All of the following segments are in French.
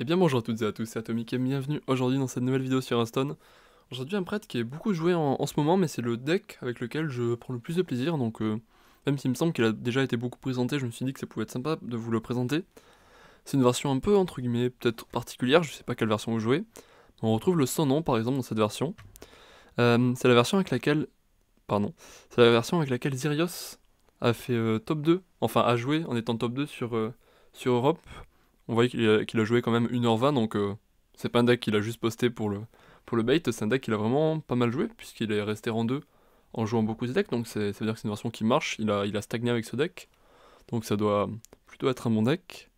Eh bien bonjour à toutes et à tous, c'est Atomic et bienvenue aujourd'hui dans cette nouvelle vidéo sur Hearthstone. Aujourd'hui un prêtre qui est beaucoup joué en ce moment, mais c'est le deck avec lequel je prends le plus de plaisir, donc même s'il me semble qu'il a déjà été beaucoup présenté, je me suis dit que ça pouvait être sympa de vous le présenter. C'est une version un peu entre guillemets peut-être particulière, je sais pas quelle version vous jouez. On retrouve le sans nom par exemple dans cette version. C'est la version avec laquelle... Pardon. C'est la version avec laquelle Zyrios a fait top 2, enfin a joué en étant top 2 sur Europe. On voit qu'il a joué quand même 1h20, donc c'est pas un deck qu'il a juste posté pour le bait, c'est un deck qu'il a vraiment pas mal joué, puisqu'il est resté rang 2 en jouant beaucoup de decks, donc ça veut dire que c'est une version qui marche, il a stagné avec ce deck, donc ça doit plutôt être un bon deck.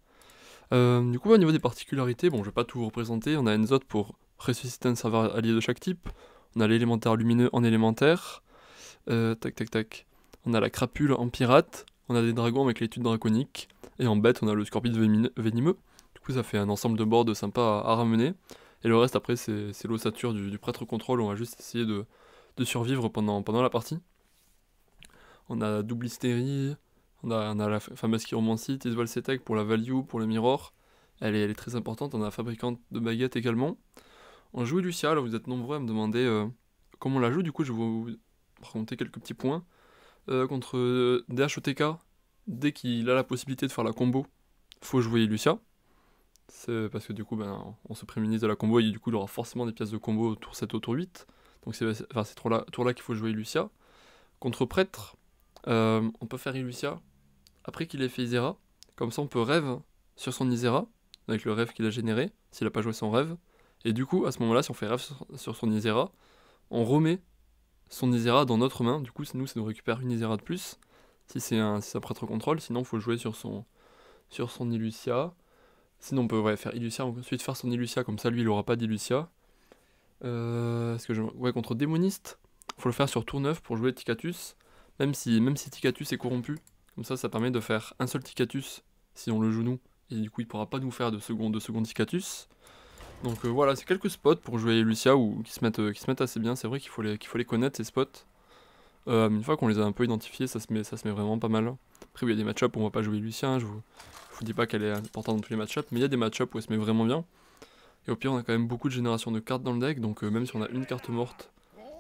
Du coup, au niveau des particularités, bon, je vais pas tout vous représenter, on a Enzot pour ressusciter un serveur allié de chaque type, on a l'élémentaire lumineux en élémentaire, tac tac tac, on a la crapule en pirate, on a des dragons avec l'étude draconique, et en bête on a le scorpion venimeux. Du coup ça fait un ensemble de boards sympa à ramener. Et le reste après c'est l'ossature du prêtre contrôle, on va juste essayer de survivre pendant la partie. On a double hystérie, on a la fameuse chiromancie, Tisval Cetek pour la value, pour le mirror. Elle est très importante, on a fabricante de baguettes également. On joue Lucia, là vous êtes nombreux à me demander comment on la joue, du coup je vais vous raconter quelques petits points. Contre DHOTK, dès qu'il a la possibilité de faire la combo, faut jouer Lucia. C'est parce que du coup, ben, on se prémunise de la combo et du coup, il aura forcément des pièces de combo tour 7 au tour 8. Donc c'est ces tours-là qu'il faut jouer Lucia. Contre Prêtre, on peut faire Lucia après qu'il ait fait Isera. Comme ça, on peut rêve sur son Isera, avec le rêve qu'il a généré, s'il n'a pas joué son rêve. Et du coup, à ce moment-là, si on fait rêve sur son Isera, on remet son Isera dans notre main. Du coup, nous, ça nous récupère une Isera de plus. Si c'est un prêtre contrôle, sinon il faut jouer sur son Illucia. Sinon on peut faire Illucia, ensuite faire son Illucia, comme ça lui il aura pas d'Illucia. Ouais, contre Démoniste, faut le faire sur tour 9 pour jouer Ticatus, même si Ticatus est corrompu. Comme ça permet de faire un seul Ticatus si on le joue nous, et du coup il pourra pas nous faire de second Ticatus. Donc voilà, c'est quelques spots pour jouer Illucia qui se mettent assez bien, c'est vrai qu'il faut les connaître ces spots. Une fois qu'on les a un peu identifiés, ça se met vraiment pas mal. Après, il y a des match-ups où on va pas jouer Lucien, je vous dis pas qu'elle est importante dans tous les match-ups, mais il y a des match-ups où elle se met vraiment bien. Et au pire, on a quand même beaucoup de génération de cartes dans le deck, donc même si on a une carte morte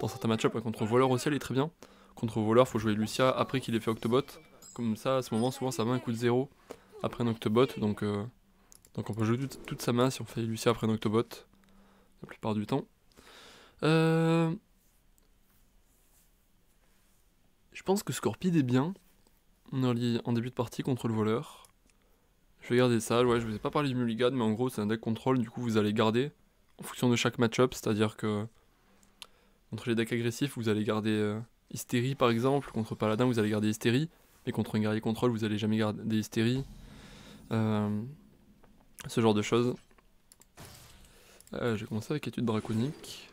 dans certains match-ups, contre Voleur aussi, elle est très bien. Contre Voleur, faut jouer Lucia après qu'il ait fait Octobot. Comme ça, à ce moment, souvent ça va un coup de 0 après un Octobot, donc on peut jouer toute sa main si on fait Lucia après un Octobot, la plupart du temps. Je pense que Scorpide est bien en début de partie contre le voleur. Je vais garder ça, ouais, je vous ai pas parlé du mulligan, mais en gros c'est un deck contrôle, du coup vous allez garder en fonction de chaque match-up, c'est-à-dire que contre les decks agressifs vous allez garder Hystérie par exemple, contre Paladin vous allez garder Hystérie, mais contre un guerrier contrôle vous allez jamais garder Hystérie. Ce genre de choses. J'ai commencé avec étude draconique.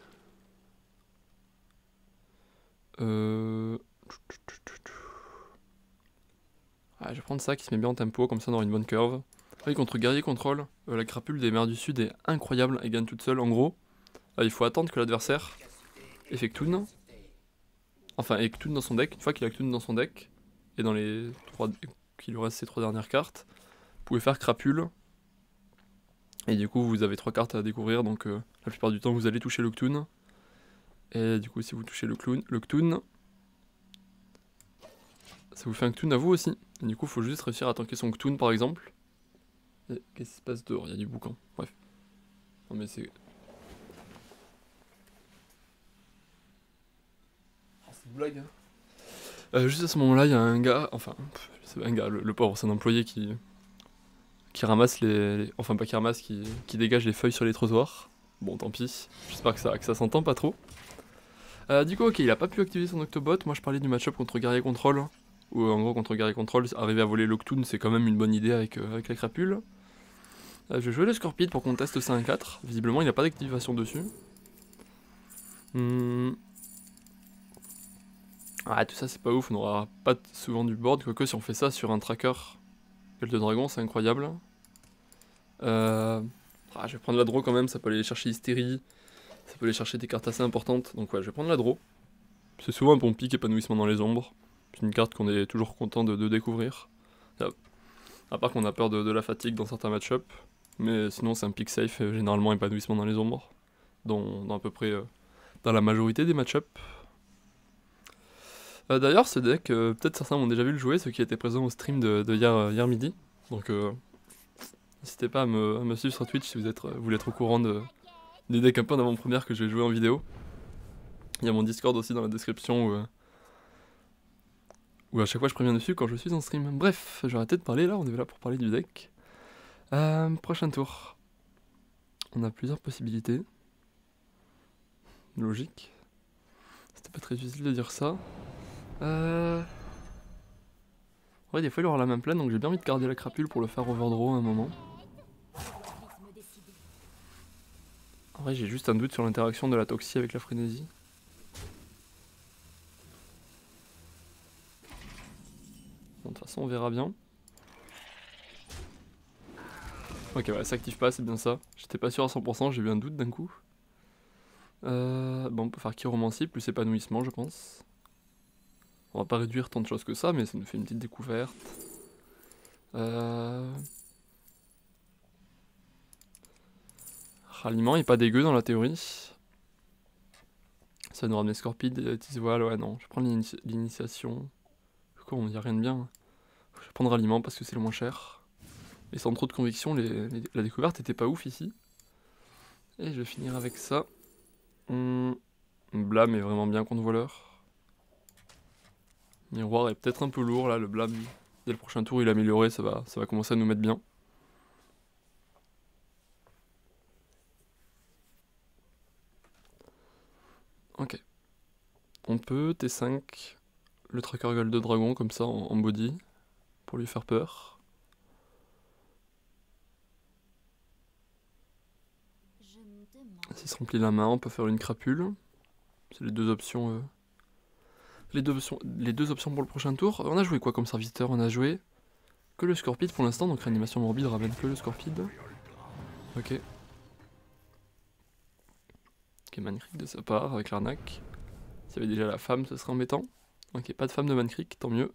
Je vais prendre ça qui se met bien en tempo, comme ça on aura une bonne curve. Oui, contre guerrier contrôle, la crapule des mers du sud est incroyable, elle gagne toute seule en gros. Il faut attendre que l'adversaire ait fait Ktun. Enfin, ait Ktun dans son deck. Une fois qu'il a Ktun dans son deck, et dans les 3... qu'il lui reste ses 3 dernières cartes, vous pouvez faire crapule. Et du coup, vous avez 3 cartes à découvrir, donc la plupart du temps vous allez toucher le Ktun. Et du coup, si vous touchez le Ktun, ça vous fait un Ktun à vous aussi. Et du coup, il faut juste réussir à tanker son Ktun par exemple. Qu'est-ce qui se passe dehors? Il y a du boucan. Bref. Non mais c'est... c'est une blague, hein. Juste à ce moment-là, il y a un gars... Enfin, c'est un gars, le pauvre, c'est un employé qui ramasse enfin pas qui ramasse, qui dégage les feuilles sur les trottoirs. Bon, tant pis. J'espère que ça s'entend pas trop. Du coup, ok, il a pas pu activer son Octobot. Moi, je parlais du match-up contre Guerrier Control. Où en gros, contre Guerrier Control, arriver à voler l'Octoon, c'est quand même une bonne idée avec la crapule. Je vais jouer le Scorpide pour qu'on teste ça 1-4. Visiblement, il n'a pas d'activation dessus. Tout ça, c'est pas ouf. On n'aura pas souvent du board. Quoique, si on fait ça sur un tracker, Gueule de Dragon, c'est incroyable. Je vais prendre la draw quand même. Ça peut aller chercher Hystérie. Ça peut aller chercher des cartes assez importantes. Donc, ouais, je vais prendre la draw. C'est souvent un bon pic, épanouissement dans les ombres. C'est une carte qu'on est toujours content de découvrir. À part qu'on a peur de la fatigue dans certains match-ups. Mais sinon c'est un pick safe, généralement épanouissement dans les ombres. Dans à peu près dans la majorité des match-up. D'ailleurs ce deck, peut-être certains m'ont déjà vu le jouer, ceux qui étaient présents au stream de hier midi. Donc n'hésitez pas à me suivre sur Twitch si vous voulez être au courant des decks un peu en avant-première que je vais jouer en vidéo. Il y a mon Discord aussi dans la description où à chaque fois je préviens dessus quand je suis en stream. Bref, j'ai arrêté de parler là, on est là pour parler du deck. Prochain tour. On a plusieurs possibilités. Logique. C'était pas très difficile de dire ça. Ouais, des fois il aura la main pleine, donc j'ai bien envie de garder la crapule pour le faire overdraw à un moment. En vrai, j'ai juste un doute sur l'interaction de la Toxie avec la frénésie. Bon, de toute façon, on verra bien. Ok, ouais, ça active pas, c'est bien ça. J'étais pas sûr à 100%, j'ai eu un doute d'un coup. Bon, on peut faire Chiromancie plus épanouissement, je pense. On va pas réduire tant de choses que ça, mais ça nous fait une petite découverte. Ralliement est pas dégueu dans la théorie. Ça nous ramener Scorpide, Tisvoile, ouais non, je vais prendre l'initiation. Quoi, on y a rien de bien. Je vais prendre Ralliement parce que c'est le moins cher. Et sans trop de conviction, la découverte était pas ouf ici. Et je vais finir avec ça. Blâme est vraiment bien contre voleur. Miroir est peut-être un peu lourd là, le blâme. Dès le prochain tour il est amélioré, ça va commencer à nous mettre bien. Ok. On peut T5 le tracker gueule de dragon comme ça en body pour lui faire peur. S'il se remplit la main, on peut faire une crapule. C'est les deux options. Les deux options pour le prochain tour. On a joué quoi comme serviteur? On a joué que le Scorpide pour l'instant, donc réanimation morbide ramène que le Scorpide. Ok. Ok, Mankrik de sa part avec l'arnaque. S'il y avait déjà la femme, ce serait embêtant. Ok, pas de femme de Mankrik, tant mieux.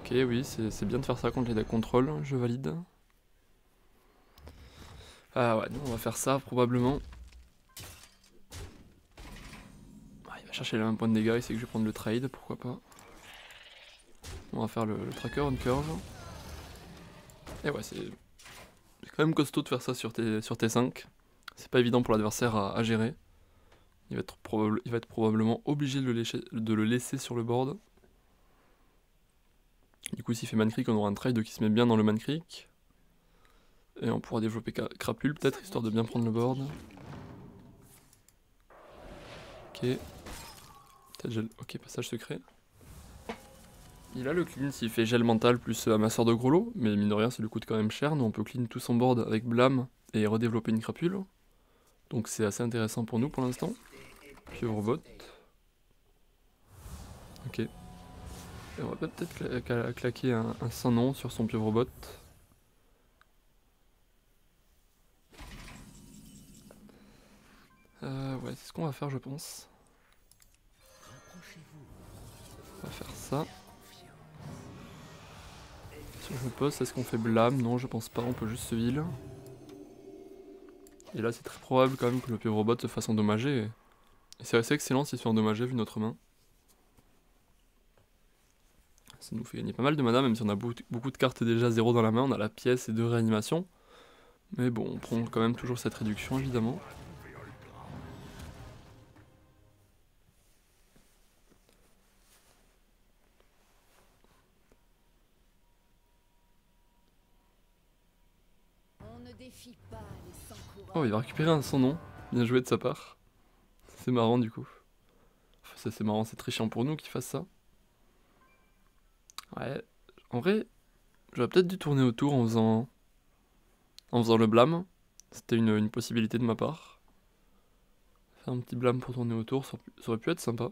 Ok, oui, c'est bien de faire ça contre les decks contrôle, je valide. Ah ouais, on va faire ça probablement. Ah, il va chercher le même point de dégâts, il sait que je vais prendre le trade, pourquoi pas. On va faire le tracker on curve. Et ouais, c'est quand même costaud de faire ça sur T5. C'est pas évident pour l'adversaire à gérer. Il va être probablement obligé de le laisser sur le board. Du coup, s'il fait Mankrik, on aura un trade qui se met bien dans le Mankrik. Et on pourra développer Crapule peut-être, histoire de bien prendre le board. Ok. Ok, passage secret. Il a le clean s'il fait gel mental plus amasseur de gros lots, mais mine de rien ça lui coûte quand même cher. Nous on peut clean tout son board avec blâme et redévelopper une crapule. Donc c'est assez intéressant pour nous pour l'instant. Pieuvre bot. Ok. Et on va peut-être claquer un sans nom sur son pieuvre bot. Ouais, c'est ce qu'on va faire je pense. On va faire ça. Si on joue poste, est-ce qu'on fait blâme? Non, je pense pas, on peut juste se heal. Et là, c'est très probable quand même que le pieuvre bot se fasse endommager. Et c'est assez excellent s'il se fait endommager vu notre main. Ça nous fait gagner pas mal de mana, même si on a beaucoup de cartes déjà 0 dans la main. On a la pièce et 2 réanimations. Mais bon, on prend quand même toujours cette réduction évidemment. Oh, il va récupérer un sans nom. Bien joué de sa part. C'est marrant du coup. Enfin, ça c'est marrant, c'est très chiant pour nous qu'il fasse ça. Ouais, en vrai, j'aurais peut-être dû tourner autour en faisant le blâme. C'était une possibilité de ma part. Faire un petit blâme pour tourner autour, ça aurait pu être sympa.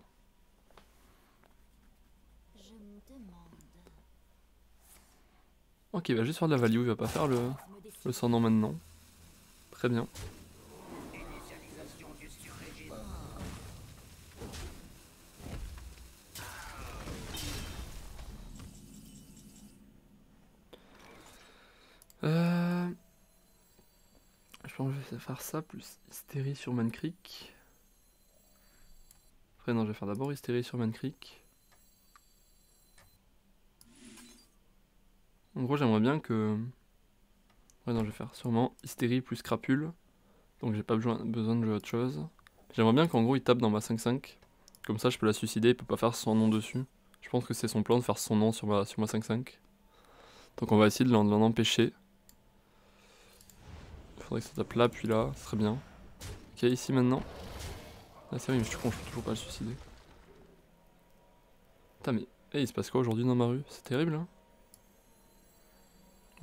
Ok, il va juste faire de la value, il va pas faire le sans nom maintenant. Très bien. Je pense que je vais faire ça plus Hystérie sur Man Creek. Après non, je vais faire d'abord Hystérie sur Man Creek. En gros j'aimerais bien que... Ouais non, je vais faire sûrement Hystérie plus Crapule. Donc j'ai pas besoin de jouer autre chose. J'aimerais bien qu'en gros il tape dans ma 5-5. Comme ça je peux la suicider, il peut pas faire son nom dessus. Je pense que c'est son plan de faire son nom sur ma 5-5. Donc on va essayer de l'en empêcher. Il faudrait que ça tape là puis là, ce serait bien. Ok, ici maintenant. Ah c'est vrai, mais je suis con, je peux toujours pas le suicider. Putain mais, il se passe quoi aujourd'hui dans ma rue? C'est terrible hein.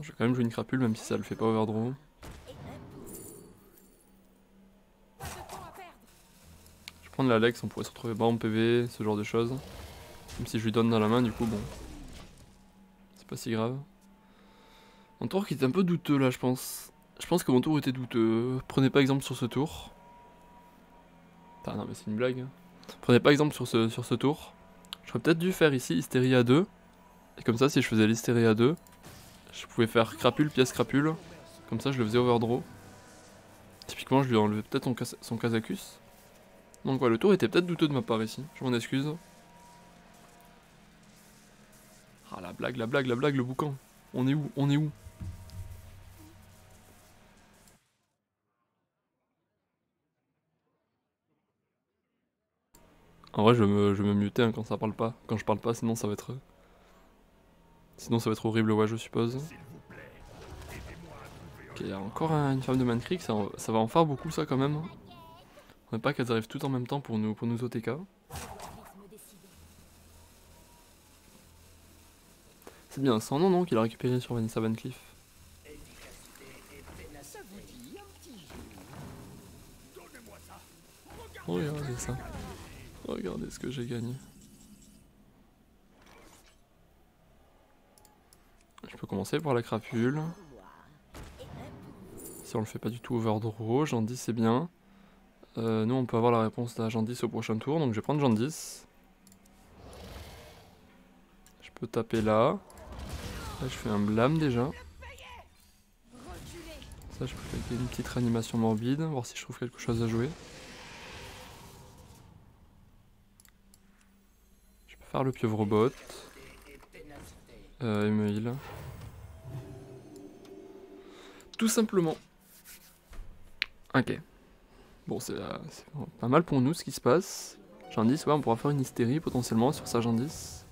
Je vais quand même jouer une crapule même si ça le fait pas overdraw. Je vais prendre l'Alex, on pourrait se retrouver bas en PV, ce genre de choses. Même si je lui donne dans la main du coup bon. C'est pas si grave. Mon tour qui était un peu douteux là je pense. Je pense que mon tour était douteux. Prenez pas exemple sur ce tour. Putain non mais c'est une blague. Prenez pas exemple sur ce tour. J'aurais peut-être dû faire ici Hystérie à 2. Et comme ça si je faisais l'Hystérie à 2, je pouvais faire crapule, pièce crapule. Comme ça je le faisais overdraw. Typiquement je lui enlevais peut-être son Kazakus. Donc ouais, le tour était peut-être douteux de ma part ici. Je m'en excuse. Ah la blague, le boucan. On est où? On est où? En vrai je vais me muter hein, quand ça parle pas. Quand je parle pas sinon ça va être... Sinon ça va être horrible ouais je suppose. Ok, il y a encore une femme de Man Creek, ça va en faire beaucoup ça quand même. On veut pas qu'elles arrivent toutes en même temps pour nous OTK. C'est bien, c'est un nom non qu'il a récupéré sur Vanessa Van Cleef. Regardez ça. Regardez ce que j'ai gagné. Je peux commencer par la crapule. Si on le fait pas du tout overdraw, Jandis c'est bien. Nous on peut avoir la réponse à Jandis au prochain tour, donc je vais prendre Jandis. Je peux taper là. Là je fais un blâme déjà. Ça je peux faire une petite réanimation morbide, voir si je trouve quelque chose à jouer. Je peux faire le pieuvre robot. Il me heal. Tout simplement. Ok. Bon, c'est pas mal pour nous ce qui se passe. Jandis, ouais, on pourra faire une hystérie potentiellement sur sa Jandis.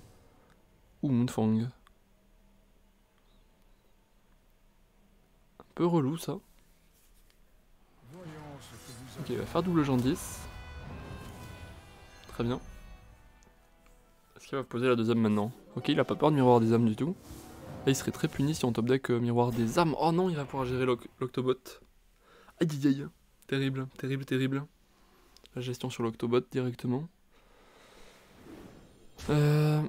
Ou Moonfang. Un peu relou ça. Ok, il va faire double Jandis. Très bien. Est-ce qu'il va poser la deuxième maintenant? Ok, il a pas peur de miroir des âmes du tout. Là, il serait très puni si on top deck miroir des âmes. Oh non, il va pouvoir gérer l'Octobot. Aïe aïe aïe. Terrible, terrible, terrible. La gestion sur l'Octobot directement. Ça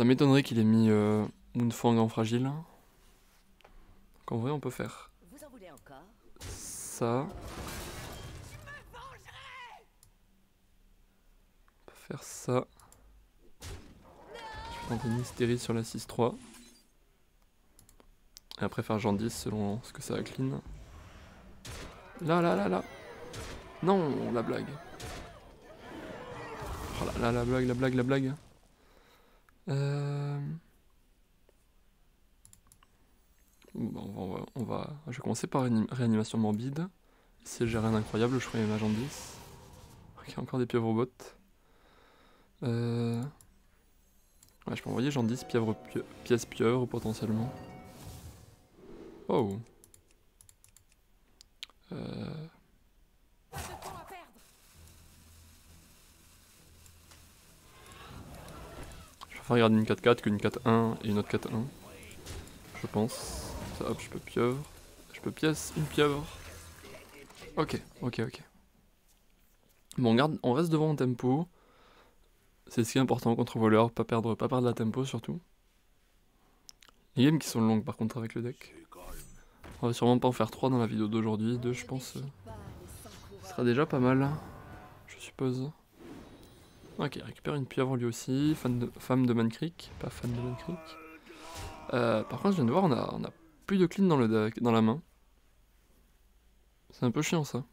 m'étonnerait qu'il ait mis Moonfang en fragile. Donc en vrai, on peut faire ça. On peut faire ça. Je vais tenter une hystérie sur la 6-3. Et après faire Jandis selon ce que ça a clean. Là. Non, la blague. Oh là, la blague. Bon, je vais commencer par une réanimation morbide. Si j'ai rien d'incroyable, je ferai ma Jandis. Ok, encore des pieuvres robots. Ouais, je peux envoyer Jandis, pièce pieuvre potentiellement. Oh. Je préfère regarder une 4-4 qu'une 4-1 et une autre 4-1. Je pense. Ça, hop, je peux pieuvre. Je peux pièce une pieuvre. Ok. Bon, on reste devant en tempo. C'est ce qui est important contre voleur, pas perdre la tempo surtout. Les games qui sont longues par contre avec le deck. On va sûrement pas en faire 3 dans la vidéo d'aujourd'hui, 2 je pense. Ce sera déjà pas mal, je suppose. Ok, il récupère une pieuvre lui aussi, femme de Man Creek, pas fan de Man Creek. Par contre je viens de voir, on a plus de clean dans la main. C'est un peu chiant ça.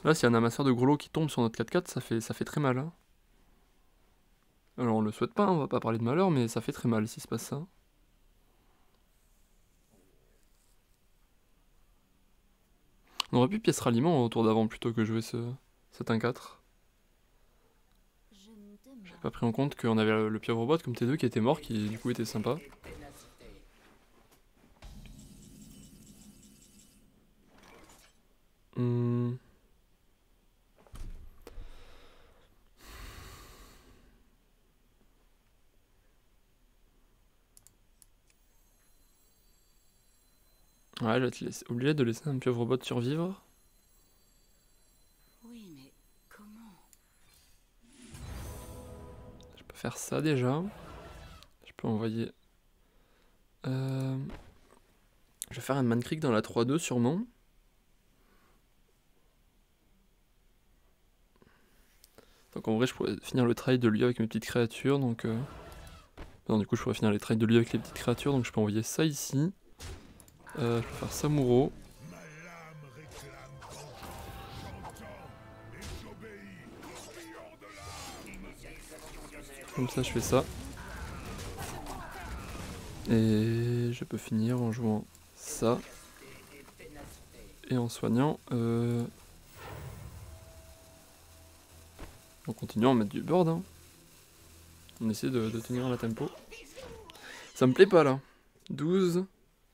Là, s'il y a un amasseur de gros lots qui tombe sur notre 4x4, ça fait très mal. Hein. Alors on le souhaite pas, on va pas parler de malheur, mais ça fait très mal s'il se passe ça. On aurait pu pièce ralliement au tour d'avant plutôt que jouer cet 1-4. J'avais pas pris en compte qu'on avait le pieuvre bot comme T2 qui était mort, qui du coup était sympa. Ouais, je vais être obligé de laisser un pieuvre bot survivre. Oui, mais comment? Je peux faire ça déjà. Je peux envoyer... Je vais faire un Mankrik dans la 3-2 sûrement. Donc en vrai je pourrais finir le trade de lui avec mes petites créatures. Donc non, du coup je pourrais finir les trades de lui avec les petites créatures. Donc je peux envoyer ça ici. Je peux faire Samuro. Comme ça je fais ça. Et je peux finir en jouant ça. Et en soignant... En continuant à mettre du board. Hein. On essaie de tenir la tempo. Ça me plaît pas là. 12,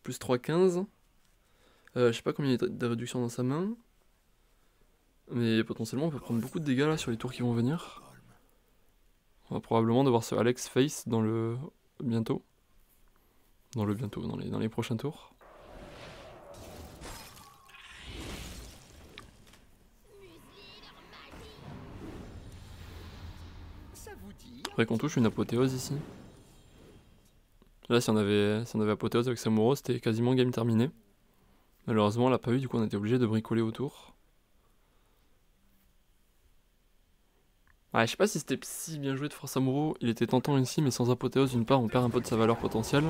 plus 3, 15. Je sais pas combien il y a de réductions dans sa main. Mais potentiellement on peut prendre beaucoup de dégâts là sur les tours qui vont venir. On va probablement devoir se Alex face dans le bientôt. Dans les prochains tours. Faudrait qu'on touche une apothéose ici. Là si on avait apothéose avec Samuro, c'était quasiment game terminé. Malheureusement on l'a pas eu, du coup on était obligé de bricoler autour. Ouais, je sais pas si c'était si bien joué de force Samuro, il était tentant ici, mais sans apothéose, d'une part on perd un peu de sa valeur potentielle.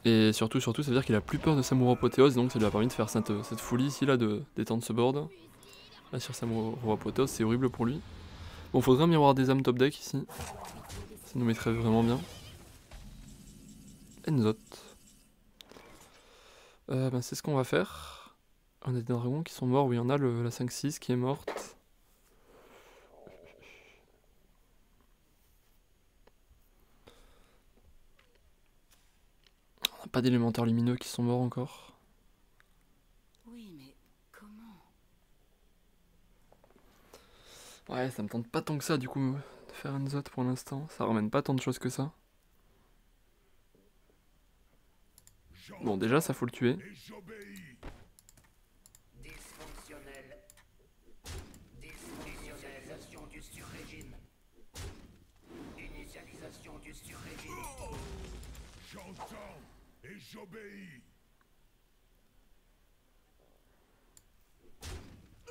Et surtout, ça veut dire qu'il a plus peur de Samuro apothéose, donc ça lui a permis de faire cette folie ici là, de d'étendre ce board. Là sur Samuro apothéose, c'est horrible pour lui. Bon, faudrait un miroir des âmes top deck ici. Ça nous mettrait vraiment bien. Enzot. Ben, c'est ce qu'on va faire. On a des dragons qui sont morts, oui, on a la 5-6 qui est morte. On n'a pas d'élémentaires lumineux qui sont morts encore. Oui, mais comment? Ouais, ça me tente pas tant que ça du coup de faire Enzot pour l'instant. Ça ramène pas tant de choses que ça. Bon, déjà, ça faut le tuer.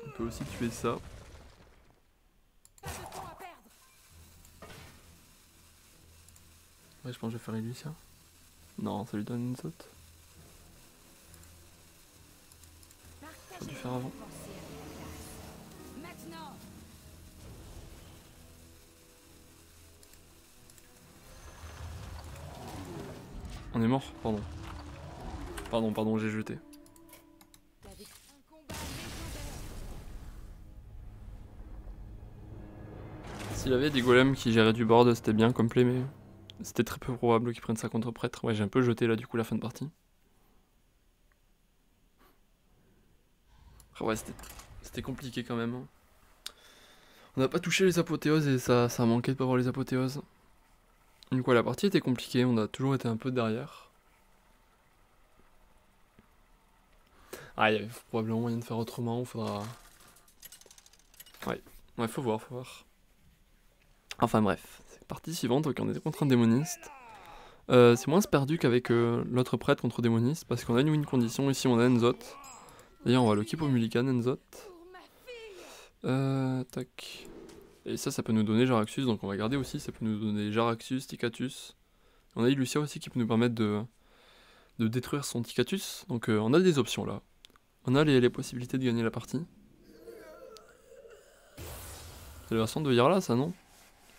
On peut aussi tuer ça. Ouais, je pense que je vais faire Elysia. Non, ça lui donne une saute. J'aurais dû faire avant. On est mort, pardon. Pardon, j'ai jeté. S'il avait des golems qui géraient du board, c'était bien comme play, mais c'était très peu probable qu'ils prennent ça contre prêtre. Ouais, j'ai un peu jeté là du coup la fin de partie. Ah ouais, c'était compliqué quand même. Hein. On n'a pas touché les apothéoses et ça a manqué de pas avoir les apothéoses. Du coup, la partie était compliquée, on a toujours été un peu derrière. Ah, il y avait probablement moyen de faire autrement, faudra... Ouais, faut voir. Enfin bref, c'est partie suivante, donc on était contre un démoniste. C'est moins perdu qu'avec l'autre prêtre contre démoniste, parce qu'on a une win condition, ici on a Enzot. D'ailleurs on va le keep au Mulligan, Enzot. Tac. Et ça peut nous donner Jaraxxus, donc on va garder aussi, ça peut nous donner Jaraxxus, Ticatus. On a Illucia aussi qui peut nous permettre de détruire son Ticatus, donc on a des options là. On a les possibilités de gagner la partie. C'est la version de Yarla ça non?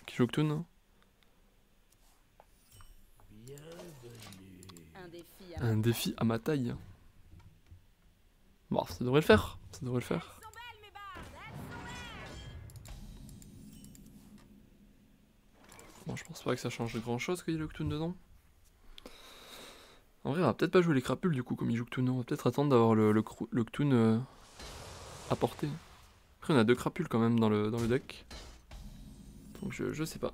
Qui joue Ktun. Un défi à ma taille. Bon, ça devrait le faire, ça devrait le faire. Bon, je pense pas que ça change grand chose qu'il y ait le Ktun dedans. En vrai, on va peut-être pas jouer les crapules du coup, comme il joue Ktun. On va peut-être attendre d'avoir le Ktun à portée. Après, on a 2 crapules quand même dans le deck. Donc, je sais pas.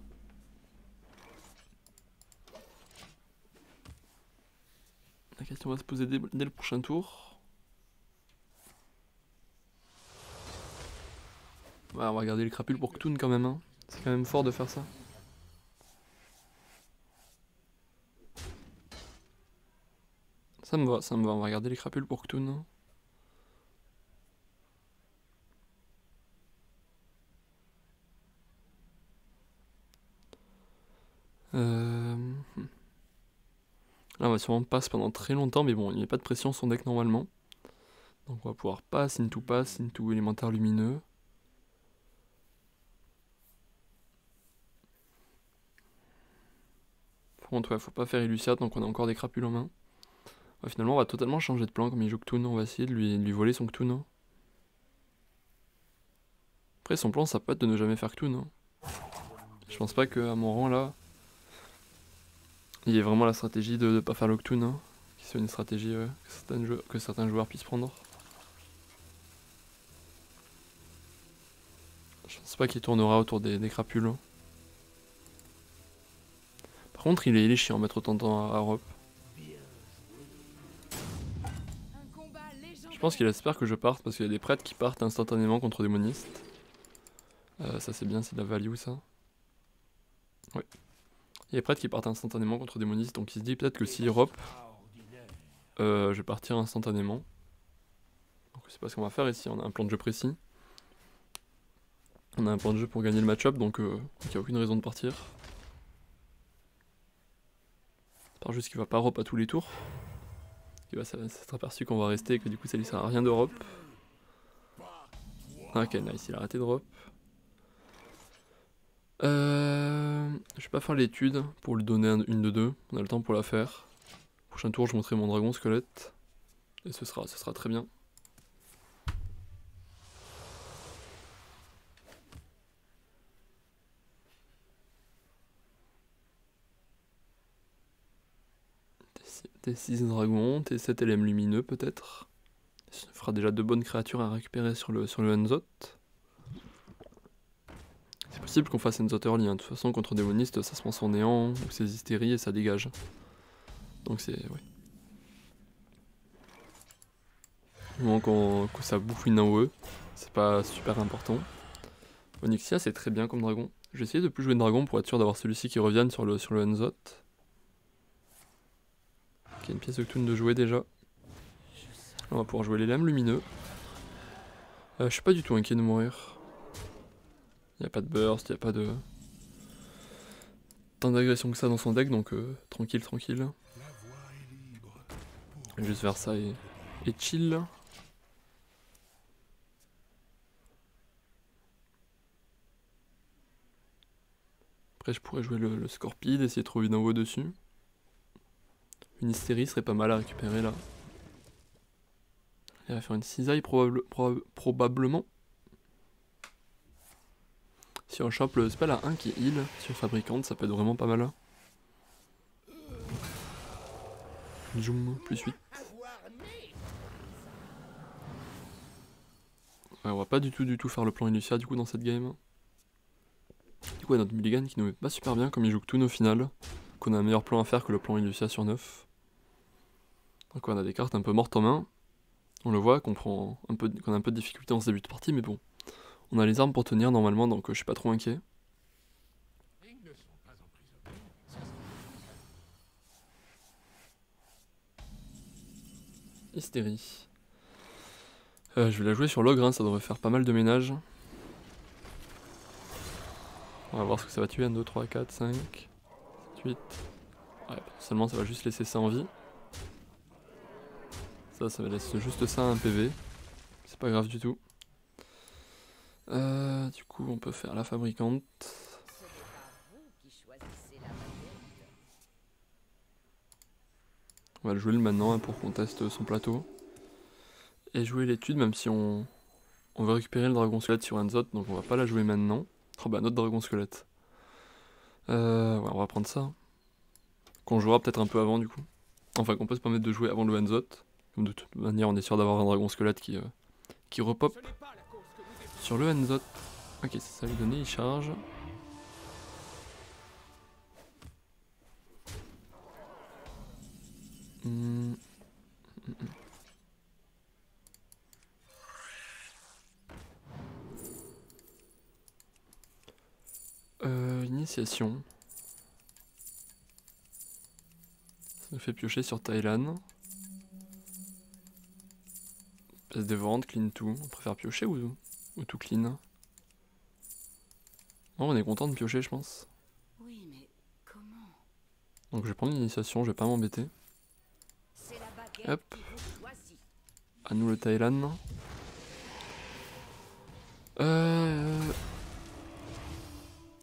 La question va se poser dès le prochain tour. Ouais, on va garder les crapules pour Ktun quand même. Hein. C'est quand même fort de faire ça. Ça me va, on va garder les crapules pour Ktun. Là on va sûrement pass pendant très longtemps, mais bon, il n'y a pas de pression sur son deck normalement. Donc on va pouvoir pass into élémentaire lumineux. Par contre, ouais, faut pas faire Illucia donc on a encore des crapules en main. Ouais, finalement, on va totalement changer de plan comme il joue Ktun. On va essayer de lui voler son Ktun. Après, son plan, ça peut être de ne jamais faire Ktun. Je pense pas qu'à mon rang là, il y ait vraiment la stratégie de ne pas faire le Ktun. Qui soit une stratégie que certains joueurs puissent prendre. Je pense pas qu'il tournera autour des crapules. Par contre, il est chiant mettre autant de temps à Europe. Je pense qu'il espère que je parte parce qu'il y a des prêtres qui partent instantanément contre des monistes. Ça c'est bien, c'est de la value ça. Ouais. Il y a des prêtres qui partent instantanément contre des monistes, donc il se dit peut-être que si Europe, je vais partir instantanément. Donc c'est pas ce qu'on va faire ici, on a un plan de jeu précis. On a un plan de jeu pour gagner le match-up, donc il n'y a aucune raison de partir. Par juste qu'il va pas Europe à tous les tours. Il va s'être aperçu qu'on va rester et que du coup ça lui sert à rien d'Europe. Ok, nice, il a arrêté d'Europe. Je vais pas faire l'étude pour lui donner une de 2. On a le temps pour la faire. Prochain tour, je montrerai mon dragon squelette. Et ce sera très bien. T6 dragon, T7 LM lumineux peut-être. Ça fera déjà 2 bonnes créatures à récupérer sur le Unzot. C'est possible qu'on fasse Unzot early, hein. De toute façon contre des monistes ça se pense en néant ou c'est hystérie et ça dégage. Donc c'est... ouais. Du moment que ça bouffe une AOE, c'est pas super important. Onyxia c'est très bien comme dragon. Je vais essayer de plus jouer de dragon pour être sûr d'avoir celui-ci qui revienne sur le Unzot. Ok, une pièce de Ktun de jouer déjà. On va pouvoir jouer les lames lumineux. Je suis pas du tout inquiet de mourir. Il n'y a pas de burst, il n'y a pas de... tant d'agression que ça dans son deck, donc tranquille. Juste faire ça et chill. Après je pourrais jouer le Scorpide, essayer de trouver une envoi dessus. Une hystérie serait pas mal à récupérer là. Il va faire une cisaille probablement. Si on chope le spell à 1 qui heal sur fabricante, ça peut être vraiment pas mal. Zoom, plus 8. Ouais, on va pas du tout faire le plan Illucia du coup dans cette game. Du coup, il y a notre mulligan qui nous met pas super bien comme il joue Ktun au final. Qu'on a un meilleur plan à faire que le plan Illucia sur 9. Donc on a des cartes un peu mortes en main. On le voit qu'on a un peu de difficulté en ce début de partie, mais bon. On a les armes pour tenir normalement, donc je suis pas trop inquiet. Hystérie. Je vais la jouer sur l'ogre, hein, ça devrait faire pas mal de ménage. On va voir ce que ça va tuer. 1, 2, 3, 4, 5, 7, 8. Ouais, potentiellement ça va juste laisser ça en vie. Ça va laisser juste ça un PV. C'est pas grave du tout. Du coup, on peut faire la fabricante. On va le jouer le maintenant hein, pour qu'on teste son plateau. Et jouer l'étude, même si on veut récupérer le dragon squelette sur Enzot, donc on va pas la jouer maintenant. Oh bah, notre dragon squelette. Ouais, on va prendre ça. Qu'on jouera peut-être un peu avant du coup. Enfin, qu'on peut se permettre de jouer avant le Enzot. Comme de toute manière, on est sûr d'avoir un dragon squelette qui repop sur le Enzot. Ok, c'est ça lui donner, il charge. Initiation. Ça nous fait piocher sur Thailand. Pièce dévorante, clean tout. On préfère piocher ou tout clean? Oh, on est content de piocher, je pense. Oui, mais comment? Donc je vais prendre l'initiation, je vais pas m'embêter. Hop. À nous le Thailand.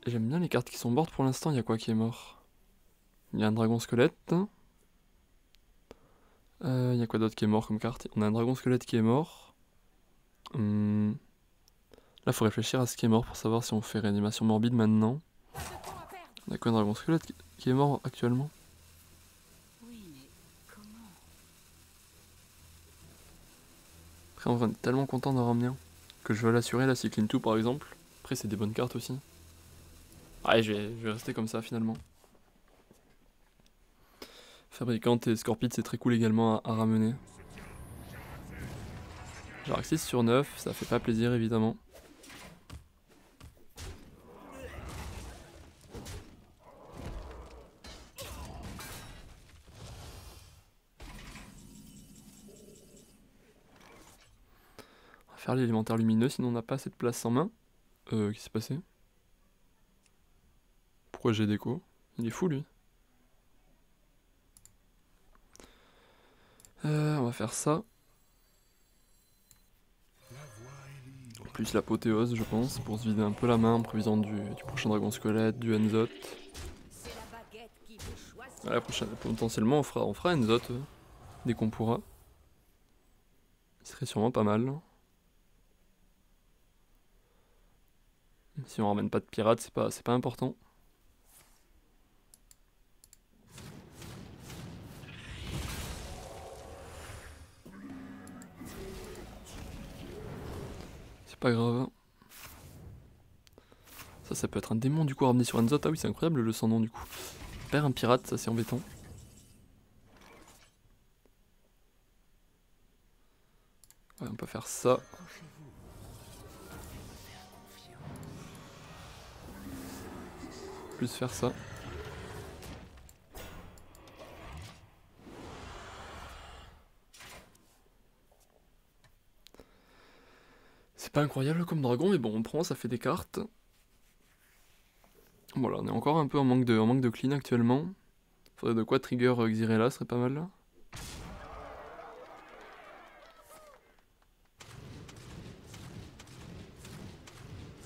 J'aime bien les cartes qui sont board pour l'instant. Il y a quoi qui est mort? Il y a un dragon squelette. Il y a quoi d'autre qui est mort comme carte? On a un dragon squelette qui est mort. Là, faut réfléchir à ce qui est mort pour savoir si on fait réanimation morbide maintenant. On a quoi un dragon squelette qui est mort actuellement? Oui, mais comment? Après, on est tellement content d'en ramener un que je veux l'assurer, la Cycling 2 par exemple. Après, c'est des bonnes cartes aussi. Ouais, je vais rester comme ça finalement. Fabricante et Scorpide, c'est très cool également à ramener. Genre 6 sur 9, ça fait pas plaisir évidemment. On va faire l'élémentaire lumineux, sinon on n'a pas assez de place en main. Qu'est-ce qui s'est passé? Pourquoi j'ai déco? Il est fou lui. On va faire ça. Plus l'apothéose, je pense, pour se vider un peu la main en prévision du prochain dragon squelette, du Enzot. Ouais, la prochaine, potentiellement, on fera Enzot dès qu'on pourra. Il serait sûrement pas mal. Si on ramène pas de pirates, c'est pas important. C'est pas grave. Ça peut être un démon du coup à ramener sur Enzot. Ah oui, c'est incroyable le sans nom du coup. Perd un pirate, ça c'est embêtant. Ouais, on peut faire ça. Plus faire ça. C'est pas incroyable comme dragon, mais bon, on prend, ça fait des cartes. Voilà, on est encore un peu en manque de clean actuellement. Faudrait de quoi trigger Xyrella, serait pas mal.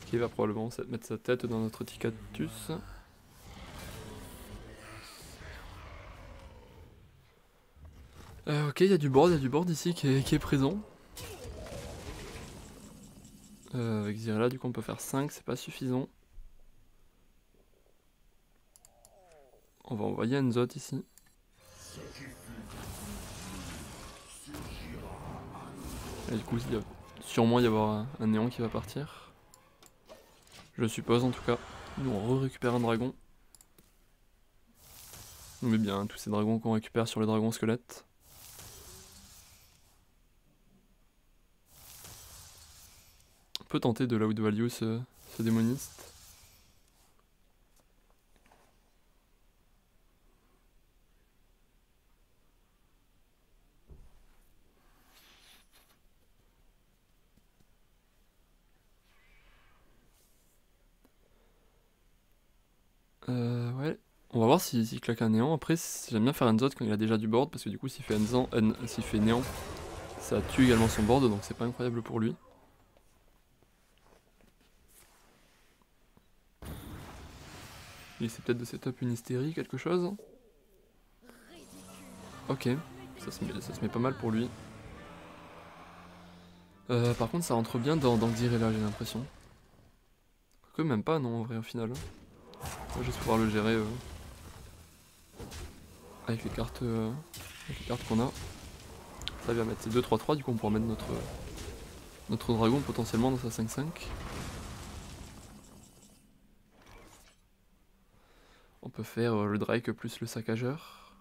Qui va probablement mettre sa tête dans notre Ticactus. Ok, il y a du board ici qui est présent. Avec Xyrella, du coup, on peut faire 5, c'est pas suffisant. On va envoyer Enzot ici. Et du coup, il va sûrement y avoir un néant qui va partir. Je suppose en tout cas. Nous on récupère un dragon. On met bien tous ces dragons qu'on récupère sur les dragons squelettes. On peut tenter de l'out value ce démoniste. Ouais. On va voir s'il claque un néant. Après, j'aime bien faire Enzot quand il a déjà du board, parce que du coup, s'il fait s'il fait néant, ça tue également son board, donc c'est pas incroyable pour lui. Il essaie peut-être de setup une hystérie, quelque chose. Ok, ça se met pas mal pour lui. Par contre, ça rentre bien dans Xyrella, j'ai l'impression. Que même pas, non, en vrai, au final. On va juste pouvoir le gérer avec les cartes qu'on a. Ça va mettre ses 2-3-3, du coup on pourra mettre notre dragon potentiellement dans sa 5-5. On peut faire le Drake plus le saccageur.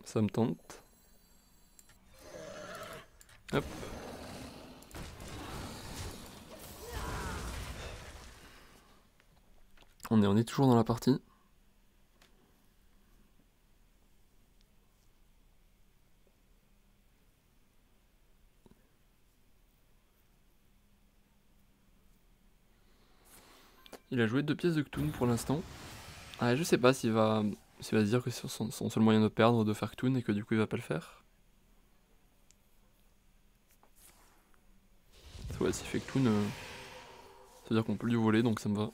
Ça me tente. Hop. On est toujours dans la partie. Il a joué 2 pièces de Cthulhu pour l'instant. Ah, je sais pas s'il va se dire que c'est son seul moyen de perdre de faire Cthulhu et que du coup il va pas le faire. Ouais, s'il fait Cthulhu, ça veut dire qu'on peut lui voler, donc ça me va.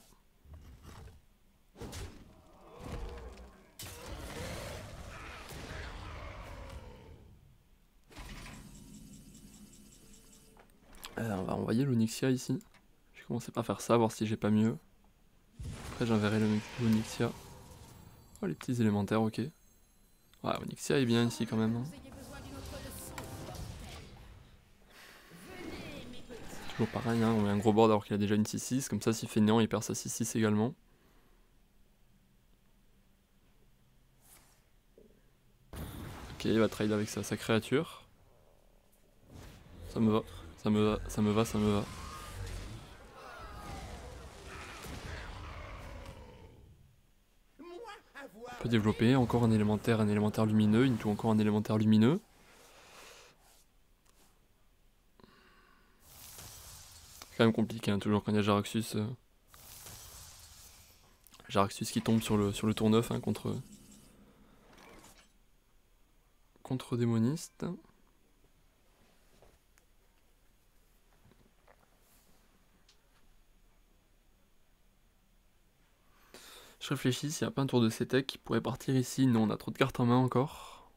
On va envoyer l'Onyxia ici. Je vais commencer par faire ça, voir si j'ai pas mieux. Après j'enverrai l'Onyxia. Oh, les petits élémentaires, ok. Ouais, Onyxia est bien ici quand même. Hein. Toujours pareil, hein, on met un gros board alors qu'il a déjà une 6-6. Comme ça, s'il fait néant, il perd sa 6-6 également. Ok, il va trade avec sa créature. Ça me va, ça me va, ça me va, ça me va. On peut développer encore un élémentaire lumineux, il nous faut encore un élémentaire lumineux. C'est quand même compliqué, hein, toujours quand il y a Jaraxxus. Jaraxxus qui tombe sur le tour 9 hein, contre Démoniste. Je réfléchis s'il n'y a pas un tour de CTEC qui pourrait partir ici. Non, on a trop de cartes en main encore.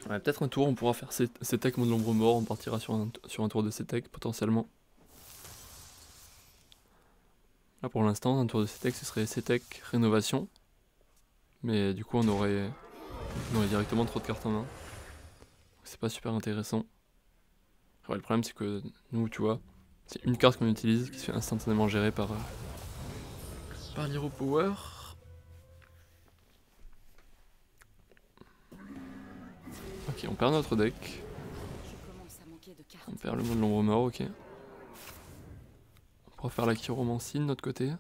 Ouais, peut-être un tour, on pourra faire CTEC mode l'ombre mort, on partira sur un tour de CTEC potentiellement. Là pour l'instant, un tour de CTEC ce serait CTEC rénovation. Mais du coup on aurait directement trop de cartes en main. C'est pas super intéressant. Ouais, le problème c'est que nous, tu vois, c'est une carte qu'on utilise qui se fait instantanément gérer par l'Hero Power. Ok, on perd notre deck. On perd le monde de l'ombre mort, ok. On pourra faire la chiromancie de notre côté. On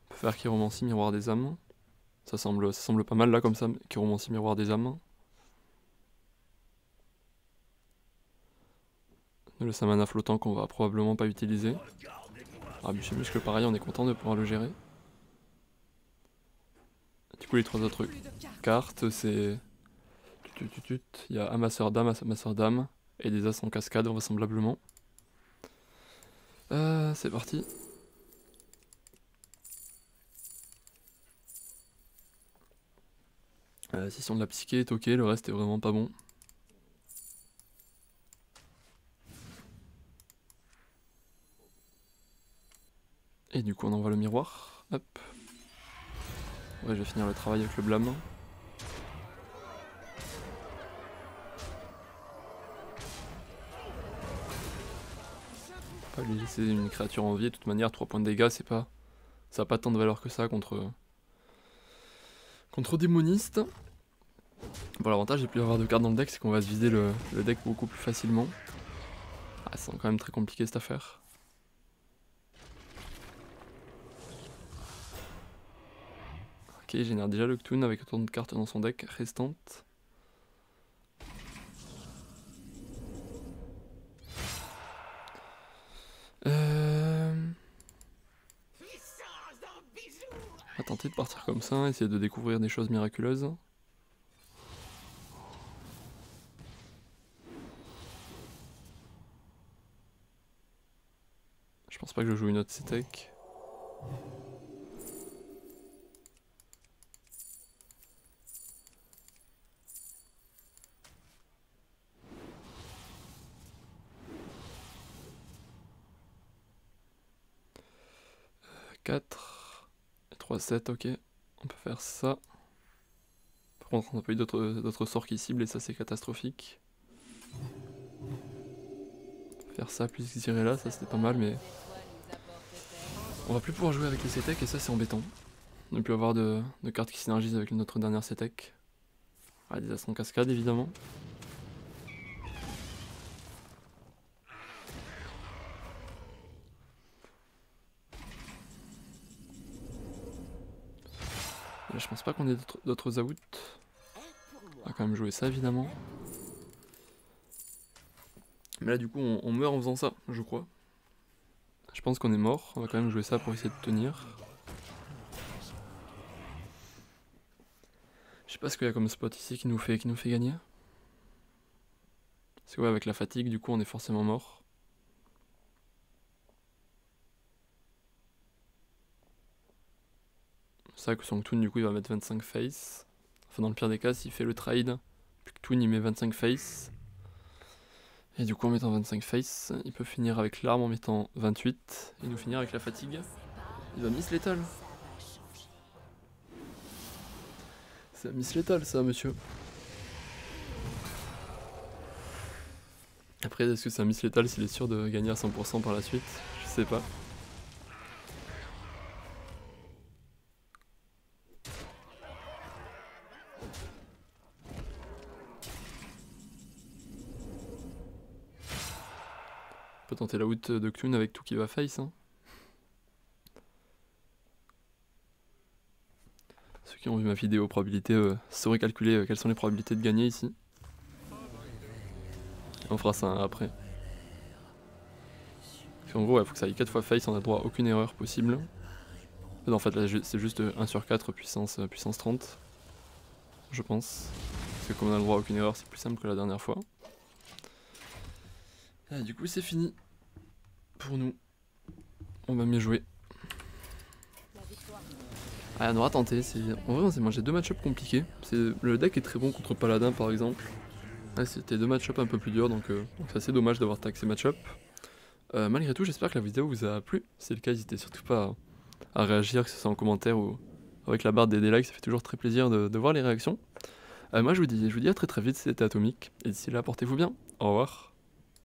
peut faire chiromancie, miroir des âmes. Ça semble pas mal là comme ça, chiromancie, miroir des âmes. Le samana flottant qu'on va probablement pas utiliser. Ah, bûcher muscle pareil, on est content de pouvoir le gérer. Du coup les 3 autres cartes c'est... Il y a amasseur d'âme et des as en cascade vraisemblablement. C'est parti. Si on de la psyché est ok, le reste est vraiment pas bon. Et du coup on envoie le miroir. Hop. Ouais, je vais finir le travail avec le blâme. Pas lui laisser une créature en vie, de toute manière 3 points de dégâts c'est pas... Ça a pas tant de valeur que ça contre démoniste. Bon, l'avantage de plus avoir de cartes dans le deck, c'est qu'on va se vider le deck beaucoup plus facilement. Ah, c'est quand même très compliqué cette affaire. Ok, il génère déjà le Cthulhu avec autant de cartes dans son deck restantes. tenter de partir comme ça, essayer de découvrir des choses miraculeuses. Je pense pas que je joue une autre C-Tech. « 4 et 3, 7, ok. On peut faire ça. Par contre, on n'a pas eu d'autres sorts qui ciblent et ça c'est catastrophique. Faire ça plus tirer là, ça c'était pas mal, mais on va plus pouvoir jouer avec les C-Tech et ça c'est embêtant. Ne plus avoir de cartes qui synergisent avec notre dernière C-Tech. Ah, des astres en cascade évidemment. Là, je pense pas qu'on ait d'autres outs. On va quand même jouer ça évidemment. Mais là du coup on meurt en faisant ça, je crois. Je pense qu'on est mort, on va quand même jouer ça pour essayer de tenir. Je sais pas ce qu'il y a comme spot ici qui nous fait gagner. Parce que ouais, avec la fatigue du coup on est forcément mort. C'est vrai que Song Toon du coup il va mettre 25 face. Enfin dans le pire des cas s'il fait le trade, puis que Toon il met 25 face. Et du coup en mettant 25 face, il peut finir avec l'arme en mettant 28 et nous finir avec la fatigue. Il va miss létal. C'est un miss létal ça monsieur. Après est-ce que c'est un miss létal s'il est sûr de gagner à 100% par la suite? Je sais pas. On peut tenter la out de Ktoon avec tout qui va face. Hein. Ceux qui ont vu ma vidéo probabilité sauraient calculer quelles sont les probabilités de gagner ici. On fera ça après. Parce qu'en gros, il faut que ça aille 4 fois face, on a droit à aucune erreur possible. En fait, là, c'est juste 1 sur 4 puissance 30. Je pense. Parce que comme on a le droit à aucune erreur, c'est plus simple que la dernière fois. Et du coup, c'est fini. Pour nous. On va mieux jouer. Ah, on aura tenté. En vrai, on s'est mangé 2 match-up compliqués. Le deck est très bon contre Paladin, par exemple. Là, c'était 2 match-up un peu plus durs, donc c'est assez dommage d'avoir taxé match-up. Malgré tout, j'espère que la vidéo vous a plu. Si c'est le cas, n'hésitez surtout pas à réagir, que ce soit en commentaire ou avec la barre des likes. Ça fait toujours très plaisir de voir les réactions. Moi, je vous dis à très vite, c'était Atomic. Et d'ici là, portez-vous bien. Au revoir.